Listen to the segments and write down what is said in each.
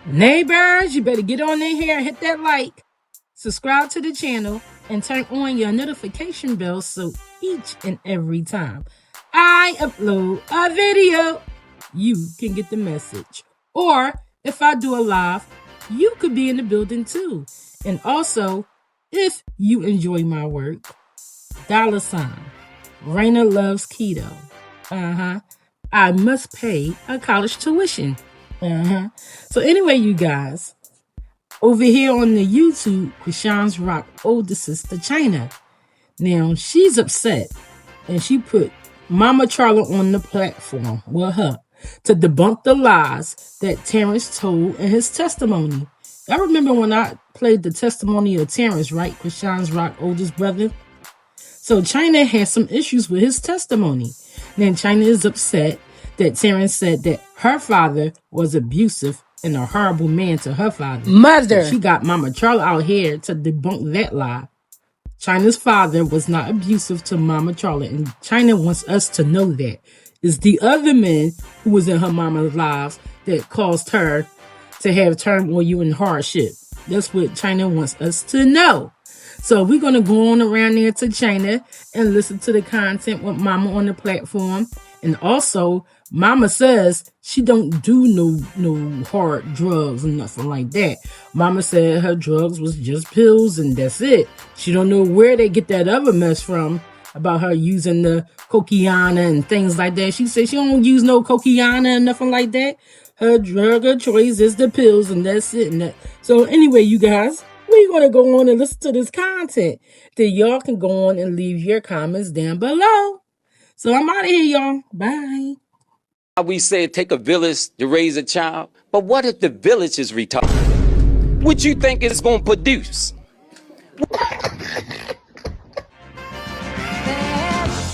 Neighbors, you better get on in here and hit that like, subscribe to the channel, and turn on your notification bell so each and every time I upload a video, you can get the message. Or if I do a live, you could be in the building too. And also, if you enjoy my work, $, Raina loves keto. I must pay a college tuition. So anyway, you guys, over here on the YouTube, Chrisean's Rock older sister Chyna. Now she's upset, and she put Mama Charla on the platform with her to debunk the lies that Terrance told in his testimony. I remember when I played the testimony of Terrance, right? Chrisean's Rock oldest brother. So Chyna has some issues with his testimony. Then Chyna is upset that Terrance said that her father was abusive and a horrible man to her father. Mother. So she got Mama Charla out here to debunk that lie. Chyna's father was not abusive to Mama Charla, and Chyna wants us to know that. It's the other men who was in her mama's lives that caused her to have turmoil and hardship. That's what Chyna wants us to know. So we're going to go on around there to Chyna and listen to the content with Mama on the platform. And also, Mama says she don't do no hard drugs and nothing like that. Mama said her drugs was just pills and that's it. She don't know where they get that other mess from about her using the cocaine and things like that. She said she don't use no cocaine and nothing like that. Her drug of choice is the pills and that's it. So anyway, you guys, we're going to go on and listen to this content. Then y'all can go on and leave your comments down below. So I'm out of here, y'all. Bye. We say it take a village to raise a child, but what if the village is retarded? What you think it's going to produce?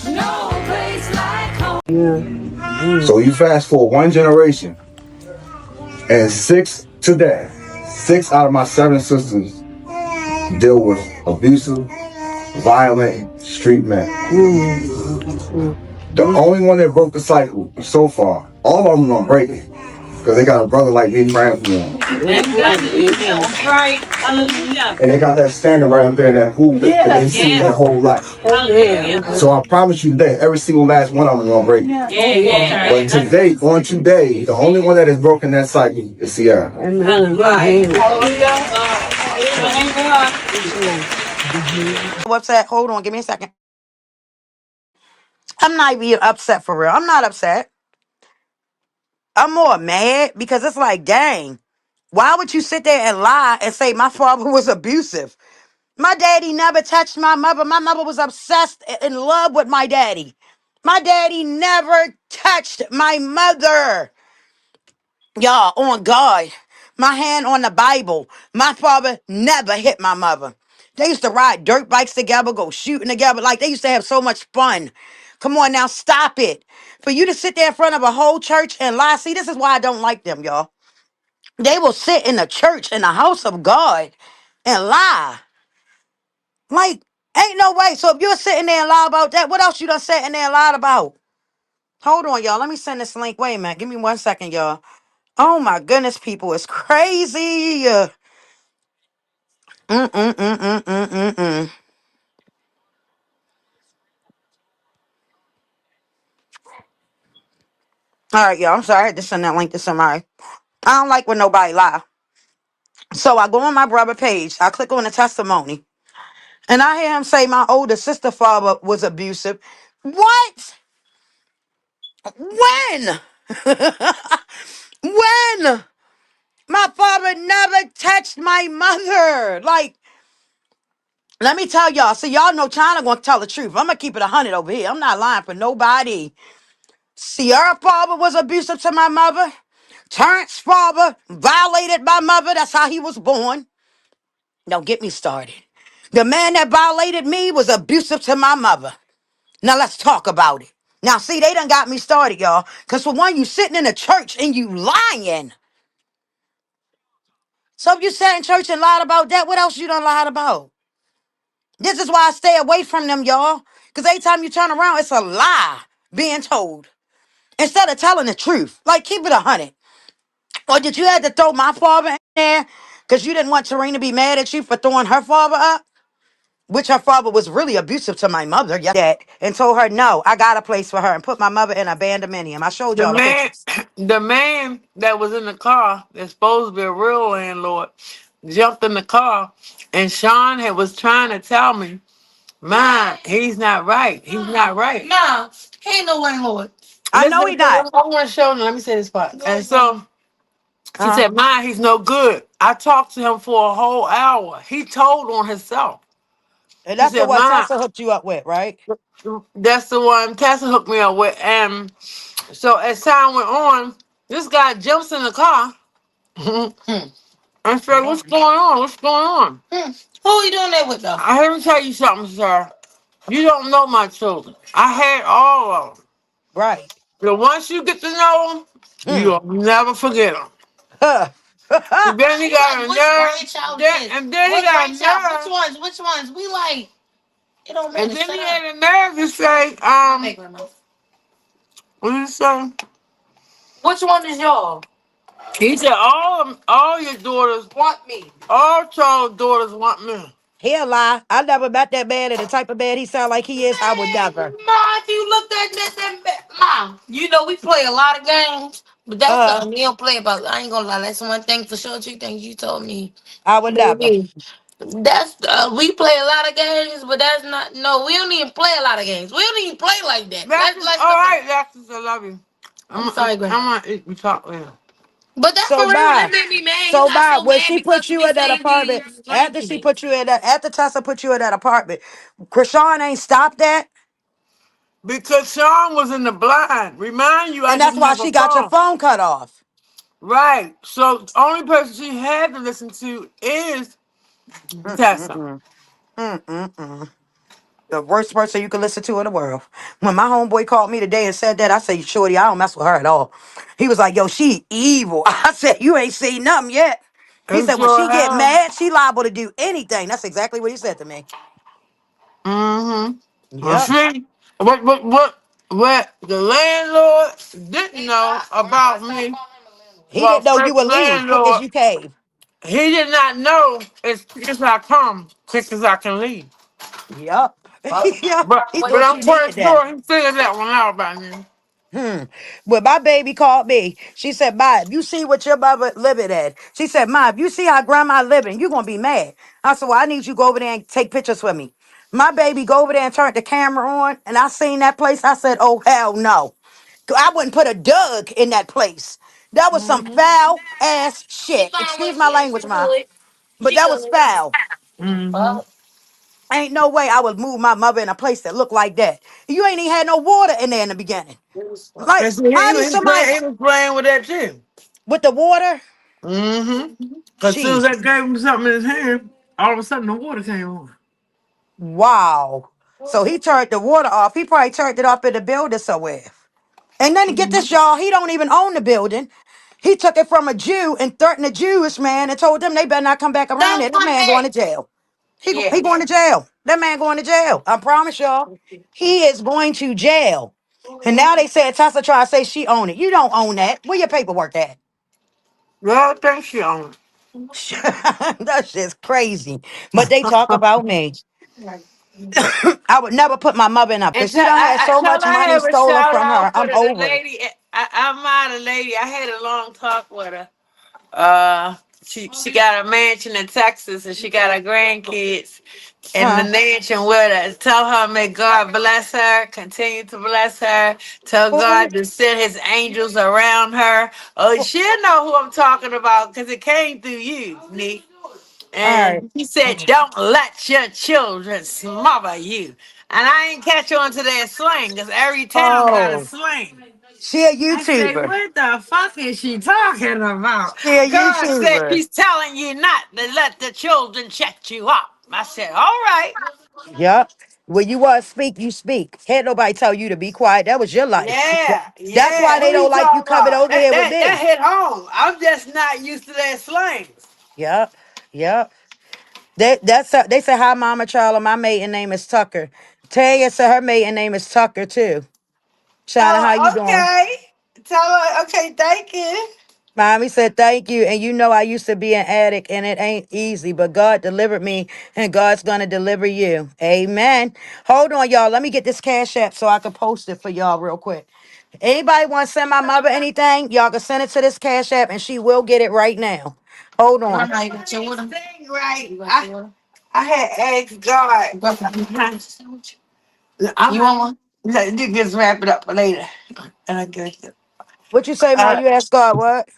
No place like home. So you fast forward one generation, and six out of my 7 sisters deal with abusive, violent street men. The only one that broke the cycle so far, all of them gonna break it, because they got a brother like me praying for them. That's right. Hallelujah. And they got that standard right up there, that who they see their whole life. So I promise you today, every single last one of them gonna break it. But today, the only one that has broken that cycle is Sierra. Upset. Hold on, give me a second. I'm not being upset for real. I'm not upset. I'm more mad because it's like, dang, why would you sit there and lie and say my father was abusive? My daddy never touched my mother. My mother was obsessed in love with my daddy. My daddy never touched my mother. Y'all, on God, my hand on the Bible. My father never hit my mother. They used to ride dirt bikes together, go shooting together. Like, they used to have so much fun. Come on now, stop it. For you to sit there in front of a whole church and lie. See, this is why I don't like them, y'all. They will sit in the church, in the house of God, and lie. Like, ain't no way. So if you're sitting there and lie about that, what else you done sat in there and lied about? Hold on, y'all. Let me send this link. Wait a minute. Give me 1 second, y'all. Oh my goodness, people, it's crazy. Mm-mm-mm-mm-mm-mm-mm. All right, y'all. I'm sorry. I had to send that link to somebody. I don't like when nobody lie. So I go on my brother page. I click on the testimony. And I hear him say my older sister father was abusive. What? When? When? My father never touched my mother. Like, let me tell y'all. So y'all know Chyna gonna tell the truth. I'm gonna keep it 100 over here. I'm not lying for nobody. Sierra father was abusive to my mother. Terrance father violated my mother. That's how he was born. Don't get me started. The man that violated me was abusive to my mother. Now let's talk about it. Now see, they done got me started, y'all. Because for one, you sitting in a church and you lying. So if you sat in church and lied about that, what else you done lied about? This is why I stay away from them, y'all. Because every time you turn around, it's a lie being told. Instead of telling the truth. Like, keep it 100. Or did you have to throw my father in there because you didn't want Tarina to be mad at you for throwing her father up? Which her father was really abusive to my mother, yeah, that, and told her, no, I got a place for her and put my mother in a abandonment. I showed The y'all the man, pictures. the man that was in the car, that's supposed to be a real landlord, jumped in the car, and Sean was trying to tell me, "Man, he's not right. He's not right." No, he ain't no landlord. I know Listen, he not. I want to show him. Let me say this part. And so she Uh-huh. said, "Man, he's no good." I talked to him for a whole hour. He told on himself. And He that's the said, one "Man, Tessa hooked you up with, right? that's the one Tessa hooked me up with." And so as time went on, this guy jumps in the car. I said, "What's going on? What's going on?" Who are you doing that with, though? I heard me tell you something, sir. You don't know my children. I had all of them. Right. But once you get to know them, Hmm. you'll never forget them. Huh. Then he got a nerve. And then he got a nerve. Which ones? We like, it don't And matter. then Shut he up. had a nerve to say, what did he say? Which one is y'all? He said, all your daughters want me. All Charles' daughters want me. He'll lie. I never met that man, and the type of man he sound like he is, I would Man, never. Ma, if you looked at that, Mom, you know we play a lot of games, but that's Uh, something we don't play about. I ain't gonna lie, that's one thing for sure. Two things you told me, I would never. baby. That's we play a lot of games, but that's not. No, we don't even play a lot of games. We don't even play like that. That's Alexis, like all something. right, Alexis, I love you. I'm sorry, Grandma. I'm gonna eat and talk later. But that for So real, that bye. made me mad. You So got bye. so When mad she because put of you me in that saying apartment, you after she grandkids. put you in that, after Tessa put you in that apartment, Chrisean ain't stopped that, Because Sean was in the blind. Remind you, I and that's didn't why have a she got your phone. phone cut off. Right. So the only person she had to listen to is Tessa. Mm-mm-mm. Mm-mm-mm. The worst person you could listen to in the world. When my homeboy called me today and said that, I said, Shorty, I don't mess with her at all. He was like, yo, she evil. I said, you ain't seen nothing yet. He And said, when sure she get have. mad, she liable to do anything. That's exactly what he said to me. Mm-hmm. Well, Yep. see, what the landlord didn't know about me, He well, didn't know you first would leave quick as landlord, you came. he did not know as quick as I come, quick as I can leave. Yep. But Yep. He But thought I'm you quite needed that. sure he figured that one out by now. Hmm. When my baby called me, she said, Ma, if you see what your mother living at, she said, Ma, if you see how grandma living, you're going to be mad. I said, well, I need you to go over there and take pictures for me. My baby go over there and turned the camera on, and I seen that place. I said, oh, hell no. I wouldn't put a Doug in that place. That was some Mm-hmm. foul ass she shit. fine Excuse with my yeah, she language, Ma. good. But She that was good. foul. Mm-hmm. Fuck. Ain't no way I would move my mother in a place that looked like that. You ain't even had no water in there in the beginning. Like, And see, how does somebody he was playing with that too. with the water? Mm-hmm. As soon as I Jesus. gave him something in his hand, all of a sudden the water came on. Wow. So he turned the water off. He probably turned it off in the building somewhere. And then to get this, y'all, he don't even own the building. He took it from a Jew and threatened a Jewish man and told them they better not come back around there. Don't That come man going to back. jail. He Yeah. going to jail. That man going to jail. I promise y'all. He is going to jail. And now they said Tessa try to say she own it. You don't own that. Where your paperwork at? Yeah, I think she owned That's just crazy. But they talk about me. I would never put my mother in a And she done had so tell much I money have a stolen shout from her. out for I'm the over it. lady. I'm not a lady. I had a long talk with her. She got a mansion in Texas and she got her grandkids in the Uh, mansion with her. Tell her, may God bless her, continue to bless her. Tell oh, God to send his angels around her. Oh, oh, she'll know who I'm talking about because it came through you, Nick. all right. And he said, don't let your children smother you. And I ain't catch on to that slang because every town got a Oh, slang. she a I said, YouTuber. what the fuck is she talking about? She a God said, YouTuber. she's telling you not to let the children shut you up. I said, all right. Yep. When you want to speak, you speak. Can't nobody tell you to be quiet. That was your life. Yeah, That's why yeah. they Who don't you like you talking coming about? over here with That me. hit home. I'm just not used to that slang. Yep. Yep. They say hi, Mama Charla. My maiden name is Tucker. Tanya said her maiden name is Tucker too. Chyna, how you Oh, doing? okay. Tell her, okay, thank you. Mommy said thank you. And you know I used to be an addict and it ain't easy, but God delivered me and God's gonna deliver you. Amen. Hold on, y'all. Let me get this cash app so I can post it for y'all real quick. Anybody want to send my mother anything? Y'all can send it to this cash app and she will get it right now. Hold on. Mama, you got your water? Thing right. You got your water? I had asked God. You got some? You I'm want one? you just wrap it up for later. And I guess What you say, Ma? uh You asked God what?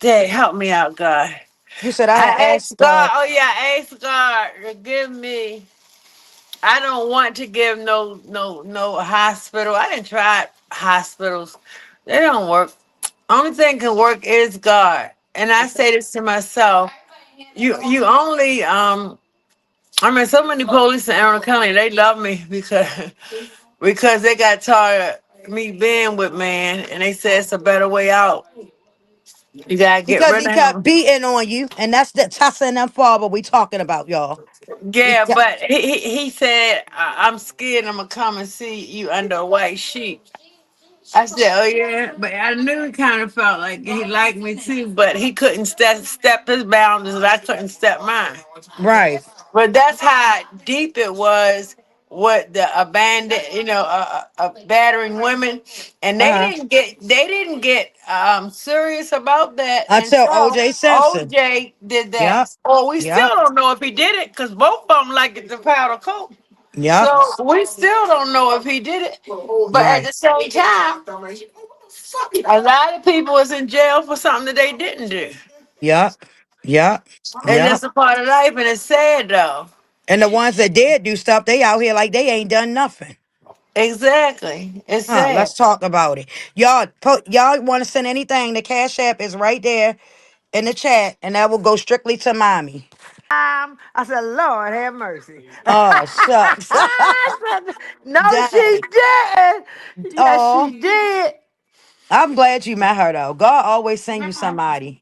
Dad, help me out, God. You said I had I asked asked God, God. oh yeah, I asked God to give me. I don't want to give no hospital. I didn't try hospitals. They don't work. Only thing can work is God. And I say this to myself, you only I mean so many police in Aaron County, they love me because they got tired of me being with man and they said it's a better way out. You gotta get Because rid he of kept him. beating on you. And that's the Tessa and them father we talking about, y'all. He Yeah, kept, but he said, I'm scared I'm gonna come and see you under a white sheet. I said, oh yeah, but I knew he kind of felt like he liked me too, but he couldn't step his boundaries and I couldn't step mine. right. But that's how deep it was with the abandoned, battering women, and Uh-huh. they didn't get serious about that Until until OJ Simpson. OJ did that. Yep. Or we still Yep. don't know if he did it because both of them like it to powder coat. Yep. So we still don't know if he did it. But at Right. the same time, a lot of people was in jail for something that they didn't do. Yep. Yep. And Yep. that's a part of life, and it's sad though. And the ones that did do stuff, they out here like they ain't done nothing. Exactly. It's Let's sad. talk about it. Y'all want to send anything, the Cash App is right there in the chat, and that will go strictly to mommy. I said, Lord have mercy. Oh, shucks. I said, no, she Dang. didn't. Yes, Oh, she did. I'm glad you met her though. God always send you somebody.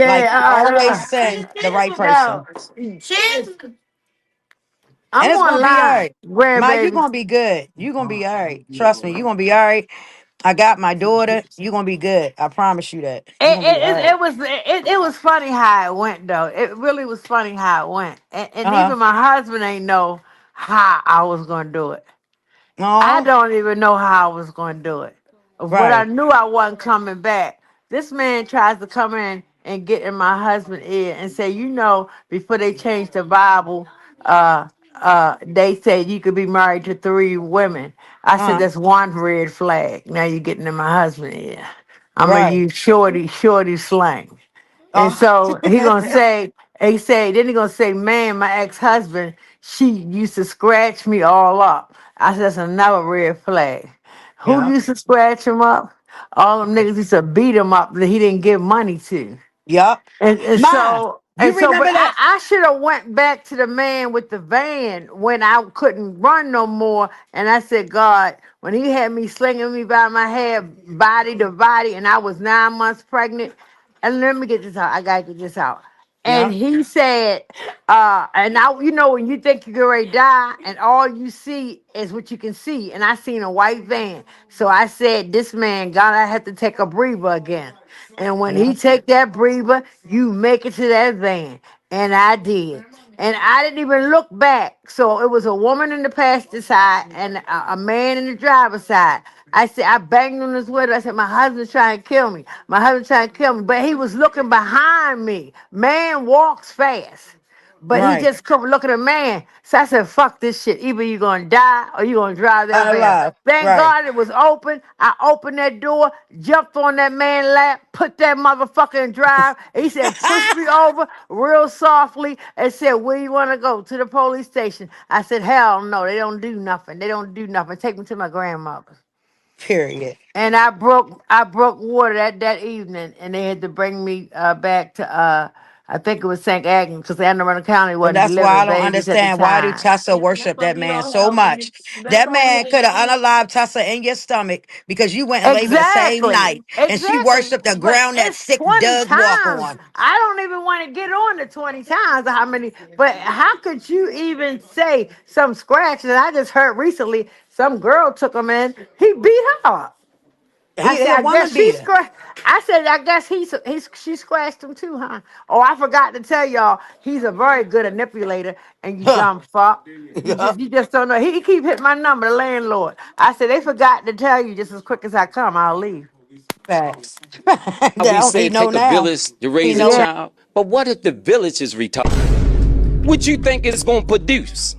Like he always Yeah, send the right no. person. And I'm it's gonna be all online, right. Ma, you grandbaby. gonna be good. You gonna be all right. Trust me, you gonna be all right. I got my daughter. You gonna be good. I promise you that. You It, gonna be all it, it, right. it was it was funny how it went though. It really was funny how it went, and Uh-huh. even my husband ain't know how I was gonna do it. I Oh, don't even know how I was going to do it. But I right. knew I wasn't coming back. This man tries to come in and get in my husband's ear and say, before they changed the Bible, they said you could be married to 3 women. I said, Uh-huh. that's one red flag. Now you're getting in my husband's ear. I'm going to Right. use shorty slang. And Oh. so then he gonna say, man, my ex-husband, she used to scratch me all up. I said, that's another red flag. Who Yeah. used to scratch him up? All them niggas used to beat him up that he didn't give money to. Yup. And Ma, so you but remember I, that? I should have went back to the man with the van when I couldn't run no more. And I said, God, when he had me slinging me by my hair, body to body, and I was 9 months pregnant. And let me get this out. I gotta get this out. And Yup. he said, and now when you think you're ready to die, and all you see is what you can see. And I seen a white van. So I said, this man, God, I have to take a breather again. And when he Yup. take that breather, you make it to that van. And I did. And I didn't even look back. So it was a woman in the passenger side and a man in the driver's side. I said, I banged on his window. I said, my husband's trying to kill me. My husband's trying to kill me. But he was looking behind me. Man walks fast. But he Right. just come looking at man. So I said, fuck this shit. Either you're gonna die or you're gonna drive that van. Unalive. Thank Right. God it was open. I opened that door, jumped on that man's lap, put that motherfucker in drive. And he said, push me over real softly and said, where you wanna go? To the police station. I said, hell no, they don't do nothing. They don't do nothing. Take me to my grandmother's. Period. And I broke water that evening, and they had to bring me back to I think it was St. Agnes because Anne Arundel County And wasn't that's why I delivering don't babies at the understand why do time. Tessa worship that man so much. That man could have unalived Tessa in your stomach because you went and labored the same Exactly, night, and she exactly. worshiped the But ground that it's sick 20 Doug walk times. on. I don't even want to get on the 20 times how many. But how could you even say some scratches? I just heard recently some girl took him in. He beat her up. I said, He a I woman guess she beater. scratched. I said, I guess she scratched him too, huh? Oh, I forgot to tell y'all, he's a very good manipulator. And you dumb fuck, Yup. you just don't know. He keep hitting my number, the landlord. I said they forgot to tell you just as quick as I come, I'll leave. Facts. We say He it know take a now. village to He raise a know. Yeah. child, but what if the village is retarded? What you think it's gonna produce?